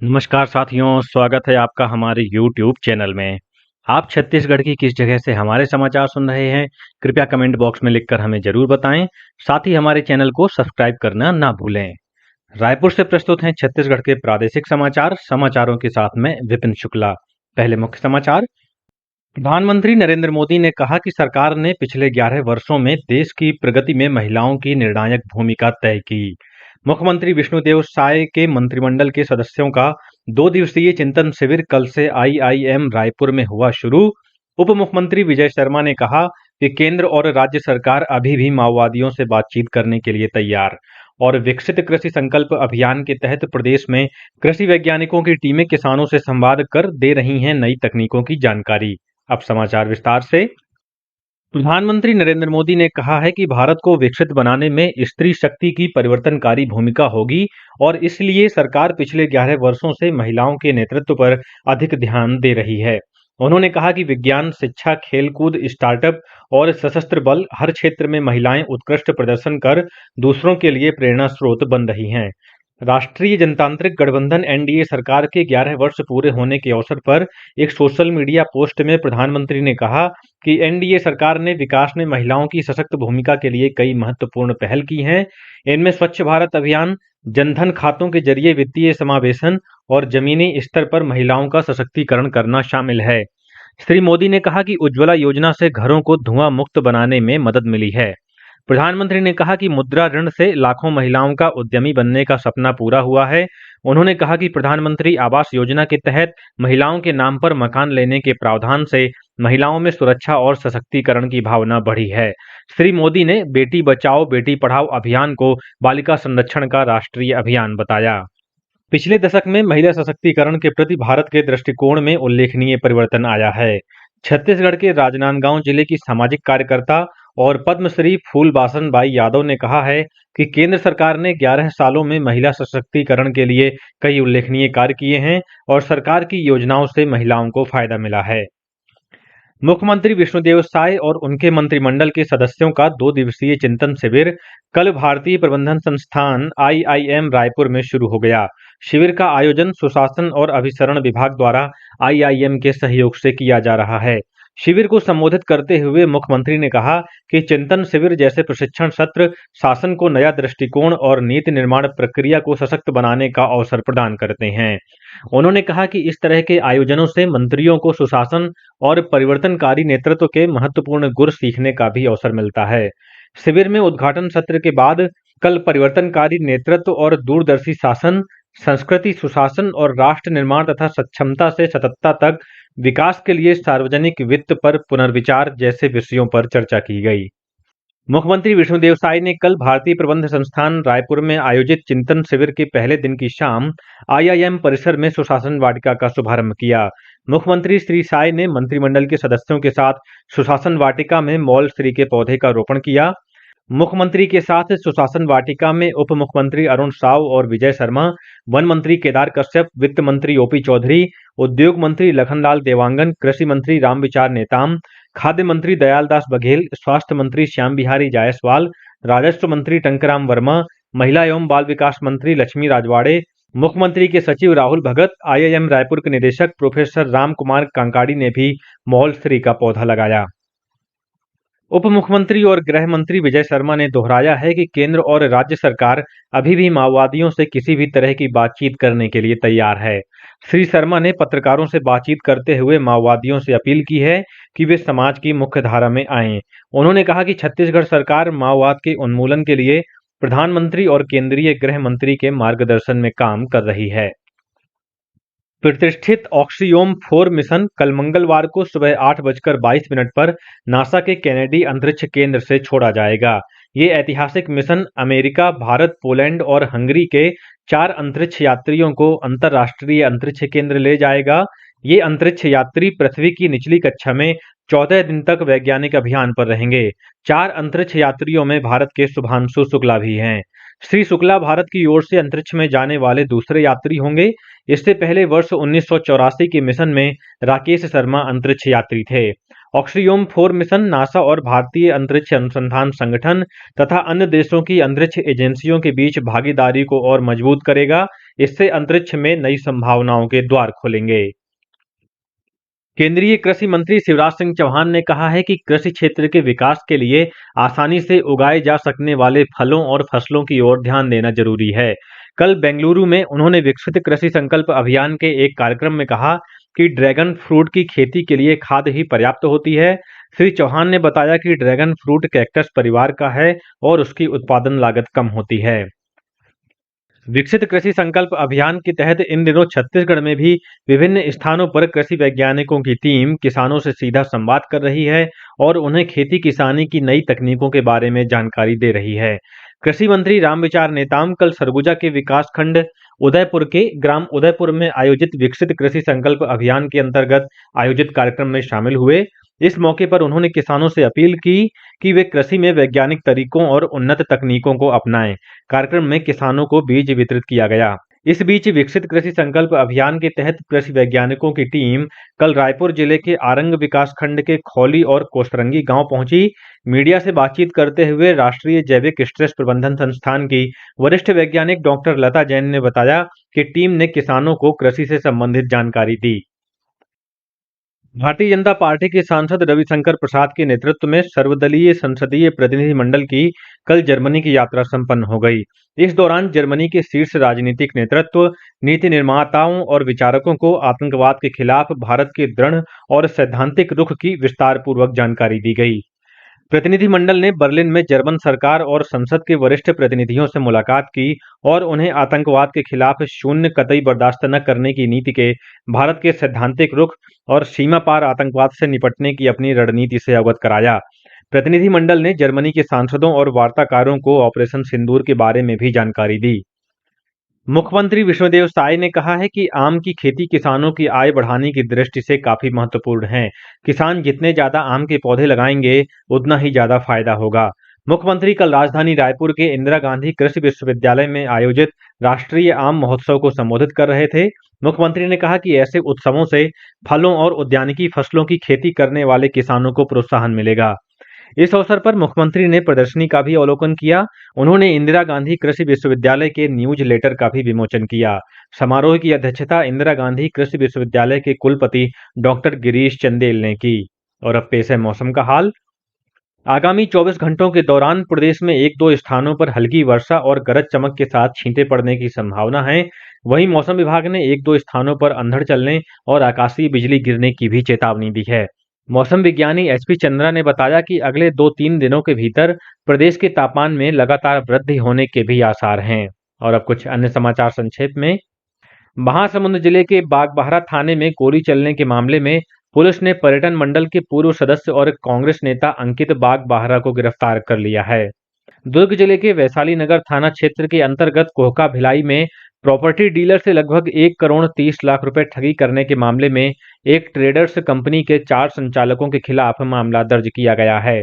नमस्कार साथियों, स्वागत है आपका हमारे YouTube चैनल में। आप छत्तीसगढ़ की किस जगह से हमारे समाचार सुन रहे हैं, कृपया कमेंट बॉक्स में लिखकर हमें जरूर बताएं। साथ ही हमारे चैनल को सब्सक्राइब करना ना भूलें। रायपुर से प्रस्तुत हैं छत्तीसगढ़ के प्रादेशिक समाचार। समाचारों के साथ में विपिन शुक्ला। पहले मुख्य समाचार। प्रधानमंत्री नरेंद्र मोदी ने कहा कि सरकार ने पिछले 11 वर्षों में देश की प्रगति में महिलाओं की निर्णायक भूमिका तय की। मुख्यमंत्री विष्णुदेव साय के मंत्रिमंडल के सदस्यों का 2 दिवसीय चिंतन शिविर कल से आईआईएम रायपुर में हुआ शुरू। उप मुख्यमंत्री विजय शर्मा ने कहा कि केंद्र और राज्य सरकार अभी भी माओवादियों से बातचीत करने के लिए तैयार। और विकसित कृषि संकल्प अभियान के तहत प्रदेश में कृषि वैज्ञानिकों की टीमें किसानों से संवाद कर दे रही हैं नई तकनीकों की जानकारी। अब समाचार विस्तार से। प्रधानमंत्री नरेंद्र मोदी ने कहा है कि भारत को विकसित बनाने में स्त्री शक्ति की परिवर्तनकारी भूमिका होगी और इसलिए सरकार पिछले 11 वर्षों से महिलाओं के नेतृत्व पर अधिक ध्यान दे रही है। उन्होंने कहा कि विज्ञान, शिक्षा, खेलकूद, स्टार्टअप और सशस्त्र बल हर क्षेत्र में महिलाएं उत्कृष्ट प्रदर्शन कर दूसरों के लिए प्रेरणा स्रोत बन रही हैं। राष्ट्रीय जनतांत्रिक गठबंधन एनडीए सरकार के 11 वर्ष पूरे होने के अवसर पर एक सोशल मीडिया पोस्ट में प्रधानमंत्री ने कहा कि एनडीए सरकार ने विकास में महिलाओं की सशक्त भूमिका के लिए कई महत्वपूर्ण पहल की हैं। इनमें स्वच्छ भारत अभियान, जनधन खातों के जरिए वित्तीय समावेशन और जमीनी स्तर पर महिलाओं का सशक्तिकरण करना शामिल है। श्री मोदी ने कहा कि उज्ज्वला योजना से घरों को धुआं मुक्त बनाने में मदद मिली है। प्रधानमंत्री ने कहा कि मुद्रा ऋण से लाखों महिलाओं का उद्यमी बनने का सपना पूरा हुआ है। उन्होंने कहा कि प्रधानमंत्री आवास योजना के तहत महिलाओं के नाम पर मकान लेने के प्रावधान से महिलाओं में सुरक्षा और सशक्तिकरण की भावना बढ़ी है। श्री मोदी ने बेटी बचाओ बेटी पढ़ाओ अभियान को बालिका संरक्षण का राष्ट्रीय अभियान बताया। पिछले दशक में महिला सशक्तिकरण के प्रति भारत के दृष्टिकोण में उल्लेखनीय परिवर्तन आया है। छत्तीसगढ़ के राजनांदगांव जिले की सामाजिक कार्यकर्ता और पद्मश्री फूलबासन बाई यादव ने कहा है कि केंद्र सरकार ने 11 सालों में महिला सशक्तिकरण के लिए कई उल्लेखनीय कार्य किए हैं और सरकार की योजनाओं से महिलाओं को फायदा मिला है। मुख्यमंत्री विष्णुदेव साय और उनके मंत्रिमंडल के सदस्यों का 2 दिवसीय चिंतन शिविर कल भारतीय प्रबंधन संस्थान आईआईएम रायपुर में शुरू हो गया। शिविर का आयोजन सुशासन और अभिसरण विभाग द्वारा आईआईएम के सहयोग से किया जा रहा है। शिविर को संबोधित करते हुए मुख्यमंत्री ने कहा कि चिंतन शिविर जैसे प्रशिक्षण सत्र शासन को नया दृष्टिकोण और नीति निर्माण प्रक्रिया को सशक्त बनाने का अवसर प्रदान करते हैं। उन्होंने कहा कि इस तरह के आयोजनों से मंत्रियों को सुशासन और परिवर्तनकारी नेतृत्व के महत्वपूर्ण गुर सीखने का भी अवसर मिलता है। शिविर में उद्घाटन सत्र के बाद कल परिवर्तनकारी नेतृत्व और दूरदर्शी शासन, संस्कृति, सुशासन और राष्ट्र निर्माण तथा सक्षमता से सततता तक विकास के लिए सार्वजनिक वित्त पर पुनर्विचार जैसे विषयों पर चर्चा की गई। मुख्यमंत्री विष्णुदेव साय ने कल भारतीय प्रबंध संस्थान रायपुर में आयोजित चिंतन शिविर के पहले दिन की शाम आईआईएम परिसर में सुशासन वाटिका का शुभारंभ किया। मुख्यमंत्री श्री साय ने मंत्रिमंडल के सदस्यों के साथ सुशासन वाटिका में मॉल श्री के पौधे का रोपण किया। मुख्यमंत्री के साथ सुशासन वाटिका में उप मुख्यमंत्री अरुण साव और विजय शर्मा, वन मंत्री केदार कश्यप, वित्त मंत्री ओपी चौधरी, उद्योग मंत्री लखनलाल देवांगन, कृषि मंत्री रामविचार नेताम, खाद्य मंत्री दयालदास बघेल, स्वास्थ्य मंत्री श्याम बिहारी जायसवाल, राजस्व मंत्री टंकराम वर्मा, महिला एवं बाल विकास मंत्री लक्ष्मी राजवाड़े, मुख्यमंत्री के सचिव राहुल भगत, आईआईएम रायपुर के निदेशक प्रोफेसर राम कुमार कांकाड़ी ने भी मॉल श्री का पौधा लगाया। उप मुख्यमंत्री और गृह मंत्री विजय शर्मा ने दोहराया है कि केंद्र और राज्य सरकार अभी भी माओवादियों से किसी भी तरह की बातचीत करने के लिए तैयार है। श्री शर्मा ने पत्रकारों से बातचीत करते हुए माओवादियों से अपील की है कि वे समाज की मुख्य धारा में आएं। उन्होंने कहा कि छत्तीसगढ़ सरकार माओवाद के उन्मूलन के लिए प्रधानमंत्री और केंद्रीय गृह मंत्री के मार्गदर्शन में काम कर रही है। प्रतिष्ठित ऑक्सीयोम 4 मिशन कल मंगलवार को सुबह 8:22 पर नासा के केनेडी अंतरिक्ष केंद्र से छोड़ा जाएगा। ये ऐतिहासिक मिशन अमेरिका, भारत, पोलैंड और हंगरी के 4 अंतरिक्ष यात्रियों को अंतरराष्ट्रीय अंतरिक्ष केंद्र ले जाएगा। ये अंतरिक्ष यात्री पृथ्वी की निचली कक्षा में 14 दिन तक वैज्ञानिक अभियान पर रहेंगे। 4 अंतरिक्ष यात्रियों में भारत के शुभांशु शुक्ला भी हैं। श्री शुक्ला भारत की ओर से अंतरिक्ष में जाने वाले दूसरे यात्री होंगे। इससे पहले वर्ष 1984 के मिशन में राकेश शर्मा अंतरिक्ष यात्री थे। ऑक्सीओम 4 मिशन नासा और भारतीय अंतरिक्ष अनुसंधान संगठन तथा अन्य देशों की अंतरिक्ष एजेंसियों के बीच भागीदारी को और मजबूत करेगा। इससे अंतरिक्ष में नई संभावनाओं के द्वार खुलेंगे। केंद्रीय कृषि मंत्री शिवराज सिंह चौहान ने कहा है कि कृषि क्षेत्र के विकास के लिए आसानी से उगाए जा सकने वाले फलों और फसलों की ओर ध्यान देना जरूरी है। कल बेंगलुरु में उन्होंने विकसित कृषि संकल्प अभियान के एक कार्यक्रम में कहा कि ड्रैगन फ्रूट की खेती के लिए खाद ही पर्याप्त होती है। श्री चौहान ने बताया कि ड्रैगन फ्रूट कैक्टस परिवार का है और उसकी उत्पादन लागत कम होती है। विकसित कृषि संकल्प अभियान के तहत इन दिनों छत्तीसगढ़ में भी विभिन्न स्थानों पर कृषि वैज्ञानिकों की टीम किसानों से सीधा संवाद कर रही है और उन्हें खेती किसानी की नई तकनीकों के बारे में जानकारी दे रही है। कृषि मंत्री रामविचार नेताम कल सरगुजा के विकास खंड उदयपुर के ग्राम उदयपुर में आयोजित विकसित कृषि संकल्प अभियान के अंतर्गत आयोजित कार्यक्रम में शामिल हुए। इस मौके पर उन्होंने किसानों से अपील की कि वे कृषि में वैज्ञानिक तरीकों और उन्नत तकनीकों को अपनाएं। कार्यक्रम में किसानों को बीज वितरित किया गया। इस बीच विकसित कृषि संकल्प अभियान के तहत कृषि वैज्ञानिकों की टीम कल रायपुर जिले के आरंग विकास खंड के खौली और कोसरंगी गांव पहुंची। मीडिया से बातचीत करते हुए राष्ट्रीय जैविक स्ट्रेस प्रबंधन संस्थान की वरिष्ठ वैज्ञानिक डॉक्टर लता जैन ने बताया कि टीम ने किसानों को कृषि से संबंधित जानकारी दी। भारतीय जनता पार्टी के सांसद रविशंकर प्रसाद के नेतृत्व में सर्वदलीय संसदीय प्रतिनिधि मंडल की कल जर्मनी की यात्रा संपन्न हो गई। इस दौरान जर्मनी के शीर्ष राजनीतिक नेतृत्व, नीति निर्माताओं और विचारकों को आतंकवाद के खिलाफ भारत के दृढ़ और सैद्धांतिक रुख की विस्तार पूर्वक जानकारी दी गई। प्रतिनिधिमंडल ने बर्लिन में जर्मन सरकार और संसद के वरिष्ठ प्रतिनिधियों से मुलाकात की और उन्हें आतंकवाद के खिलाफ शून्य कतई बर्दाश्त न करने की नीति के भारत के सैद्धांतिक रुख और सीमा पार आतंकवाद से निपटने की अपनी रणनीति से अवगत कराया। प्रतिनिधिमंडल ने जर्मनी के सांसदों और वार्ताकारों को ऑपरेशन सिंदूर के बारे में भी जानकारी दी। मुख्यमंत्री विष्णुदेव साय ने कहा है कि आम की खेती किसानों की आय बढ़ाने की दृष्टि से काफी महत्वपूर्ण है। किसान जितने ज्यादा आम के पौधे लगाएंगे उतना ही ज्यादा फायदा होगा। मुख्यमंत्री कल राजधानी रायपुर के इंदिरा गांधी कृषि विश्वविद्यालय में आयोजित राष्ट्रीय आम महोत्सव को संबोधित कर रहे थे। मुख्यमंत्री ने कहा कि ऐसे उत्सवों से फलों और उद्यानिकी फसलों की खेती करने वाले किसानों को प्रोत्साहन मिलेगा। इस अवसर पर मुख्यमंत्री ने प्रदर्शनी का भी अवलोकन किया। उन्होंने इंदिरा गांधी कृषि विश्वविद्यालय के न्यूज लेटर का भी विमोचन किया। समारोह की अध्यक्षता इंदिरा गांधी कृषि विश्वविद्यालय के कुलपति डॉक्टर गिरीश चंदेल ने की। और अब पेश है मौसम का हाल। आगामी 24 घंटों के दौरान प्रदेश में एक दो स्थानों पर हल्की वर्षा और गरज चमक के साथ छींटे पड़ने की संभावना है। वहीं मौसम विभाग ने एक दो स्थानों पर अंधड़ चलने और आकाशीय बिजली गिरने की भी चेतावनी दी है। मौसम विज्ञानी एचपी चंद्रा ने बताया कि अगले 2-3 दिनों के भीतर प्रदेश के तापमान में लगातार वृद्धि होने के भी आसार हैं। और अब कुछ अन्य समाचार संक्षेप में। महासमुंद जिले के बागबाहरा थाने में गोली चलने के मामले में पुलिस ने पर्यटन मंडल के पूर्व सदस्य और कांग्रेस नेता अंकित बागबाहरा को गिरफ्तार कर लिया है। दुर्ग जिले के वैशाली नगर थाना क्षेत्र के अंतर्गत कोहका भिलाई में प्रॉपर्टी डीलर से लगभग 1,30,00,000 रुपए ठगी करने के मामले में एक ट्रेडर्स कंपनी के 4 संचालकों के खिलाफ मामला दर्ज किया गया है।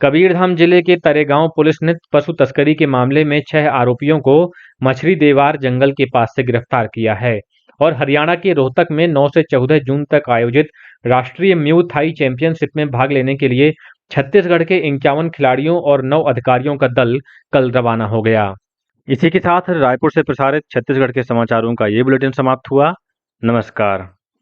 कबीरधाम जिले के तरेगांव पुलिस ने पशु तस्करी के मामले में 6 आरोपियों को मछली देवार जंगल के पास से गिरफ्तार किया है। और हरियाणा के रोहतक में 9 से 14 जून तक आयोजित राष्ट्रीय म्यू थाई चैंपियनशिप में भाग लेने के लिए छत्तीसगढ़ के 51 खिलाड़ियों और 9 अधिकारियों का दल कल रवाना हो गया। इसी के साथ रायपुर से प्रसारित छत्तीसगढ़ के समाचारों का ये बुलेटिन समाप्त हुआ। नमस्कार।